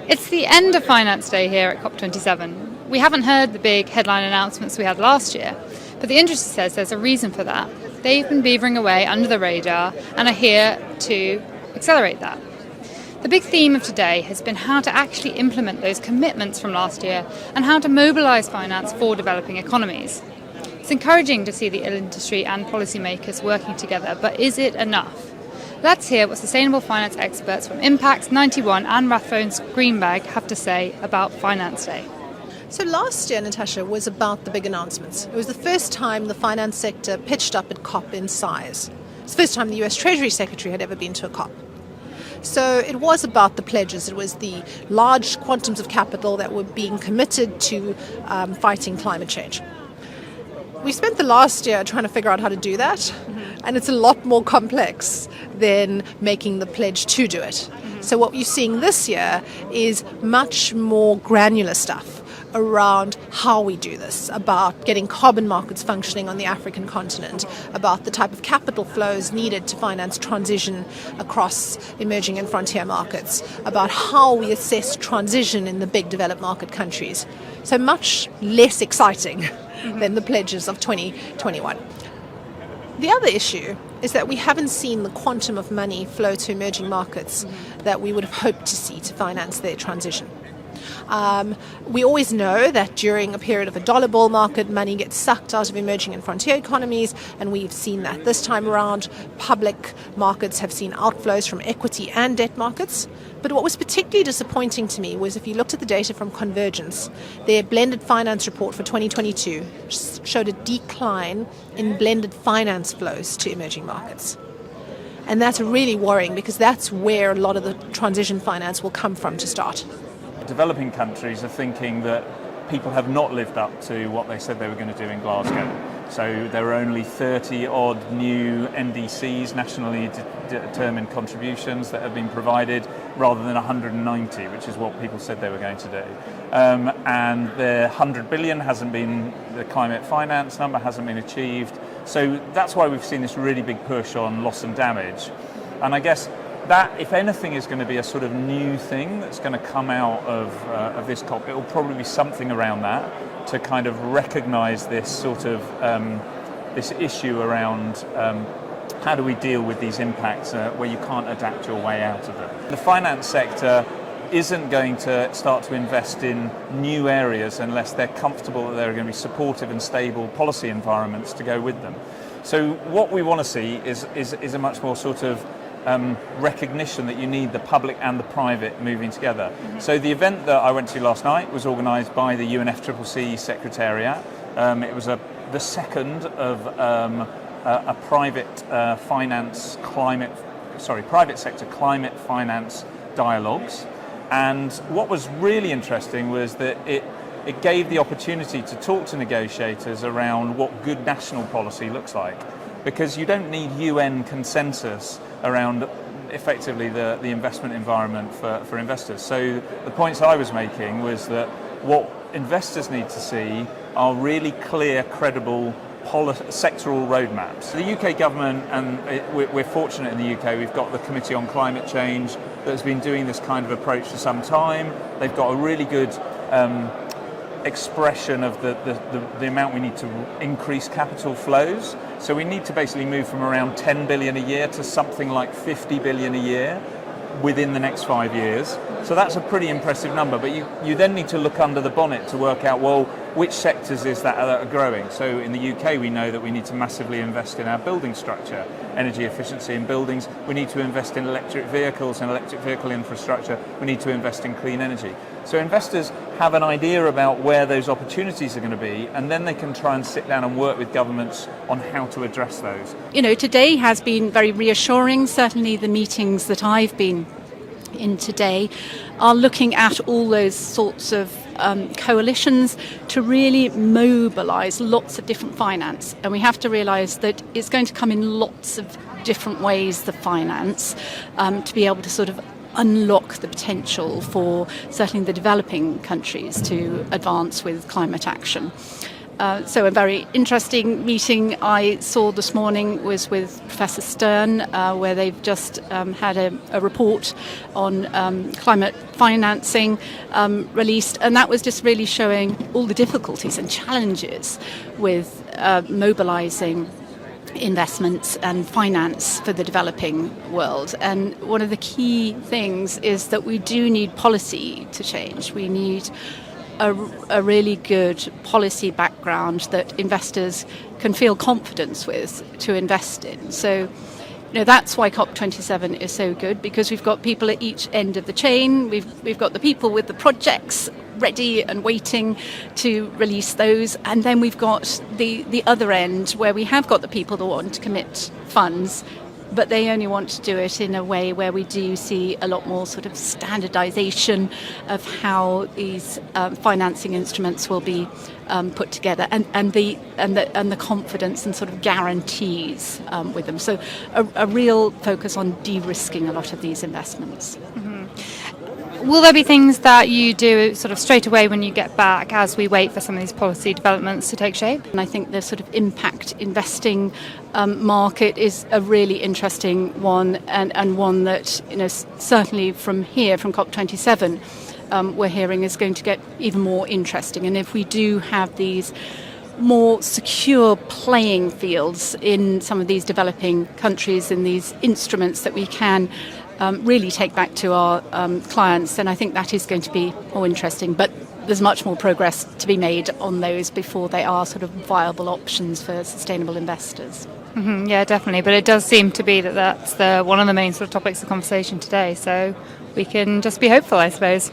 It's the end of Finance Day here at COP27. We haven't heard the big headline announcements we had last year, but the industry says there's a reason for that. They've been beavering away under the radar and are here to accelerate that. The big theme of today has been how to actually implement those commitments from last year and how to mobilise finance for developing economies. It's encouraging to see the industry and policymakers working together, but is it enough? Let's hear what sustainable finance experts from Impax, 91 and Rathbone Greenbank have to say about Finance Day. So last year, Natasha, was about the big announcements. It was the first time the finance sector pitched up at COP in size. It's the first time the US Treasury Secretary had ever been to a COP. So it was about the pledges. It was the large quantums of capital that were being committed to fighting climate change. We spent the last year trying to figure out how to do that, and it's a lot more complex than making the pledge to do it. So what you're seeing this year is much more granular stuff around how we do this, about getting carbon markets functioning on the African continent, about the type of capital flows needed to finance transition across emerging and frontier markets, about how we assess transition in the big developed market countries. So much less exciting than the pledges of 2021. The other issue is that we haven't seen the quantum of money flow to emerging markets that we would have hoped to see to finance their transition. We always know that during a period of a dollar bull market, money gets sucked out of emerging and frontier economies, and we've seen that this time around. Public markets have seen outflows from equity and debt markets. But what was particularly disappointing to me was if you looked at the data from Convergence, their blended finance report for 2022 showed a decline in blended finance flows to emerging markets. And that's really worrying because that's where a lot of the transition finance will come from to start. Developing countries are thinking that people have not lived up to what they said they were going to do in Glasgow. So there are only 30 odd new NDCs, nationally determined contributions, that have been provided rather than 190, which is what people said they were going to do. And the 100 billion hasn't been, the climate finance number hasn't been achieved. So that's why we've seen this really big push on loss and damage. And I guess that, if anything, is going to be a sort of new thing that's going to come out of this COP. It will probably be something around that to kind of recognise this sort of this issue around how do we deal with these impacts where you can't adapt your way out of it. The finance sector isn't going to start to invest in new areas unless they're comfortable that there are going to be supportive and stable policy environments to go with them. So what we want to see is a much more sort of recognition that you need the public and the private moving together. So the event that I went to last night was organised by the UNFCCC Secretariat. It was the second of a private sector climate finance dialogues. And what was really interesting was that it gave the opportunity to talk to negotiators around what good national policy looks like. Because you don't need UN consensus around effectively the investment environment for investors. So the points I was making was that what investors need to see are really clear, credible sectoral roadmaps. The UK government, and we're fortunate in the UK, we've got the Committee on Climate Change that has been doing this kind of approach for some time. They've got a really good expression of the amount we need to increase capital flows. So we need to basically move from around 10 billion a year to something like 50 billion a year within the next 5 years. So that's a pretty impressive number, but you then need to look under the bonnet to work out, well, which sectors is that are growing? So in the UK, we know that we need to massively invest in our building structure, energy efficiency in buildings. We need to invest in electric vehicles and electric vehicle infrastructure. We need to invest in clean energy. So investors have an idea about where those opportunities are going to be, and then they can try and sit down and work with governments on how to address those. You know, today has been very reassuring. Certainly the meetings that I've been in today are looking at all those sorts of coalitions to really mobilise lots of different finance. And we have to realise that it's going to come in lots of different ways, the finance, to be able to sort of unlock the potential for certainly the developing countries to advance with climate action. So a very interesting meeting I saw this morning was with Professor Stern, where they've just had a report on climate financing released, and that was just really showing all the difficulties and challenges with mobilising investments and finance for the developing world. And one of the key things is that we do need policy to change. We need a really good policy background that investors can feel confidence with to invest in. So, that's why COP27 is so good, because we've got people at each end of the chain. We've got the people with the projects ready and waiting to release those, and then we've got the other end where we have got the people that want to commit funds, but they only want to do it in a way where we do see a lot more sort of standardization of how these financing instruments will be put together, and the confidence and sort of guarantees with them. So a real focus on de-risking a lot of these investments. Will there be things that you do sort of straight away when you get back as we wait for some of these policy developments to take shape? And I think the sort of impact investing market is a really interesting one, and one that, certainly from here, from COP27, we're hearing is going to get even more interesting. And if we do have these more secure playing fields in some of these developing countries, in these instruments that we can really take back to our clients, then I think that is going to be more interesting. But there's much more progress to be made on those before they are sort of viable options for sustainable investors. Mm-hmm, yeah, definitely. But it does seem to be that that's one of the main sort of topics of conversation today. So we can just be hopeful, I suppose.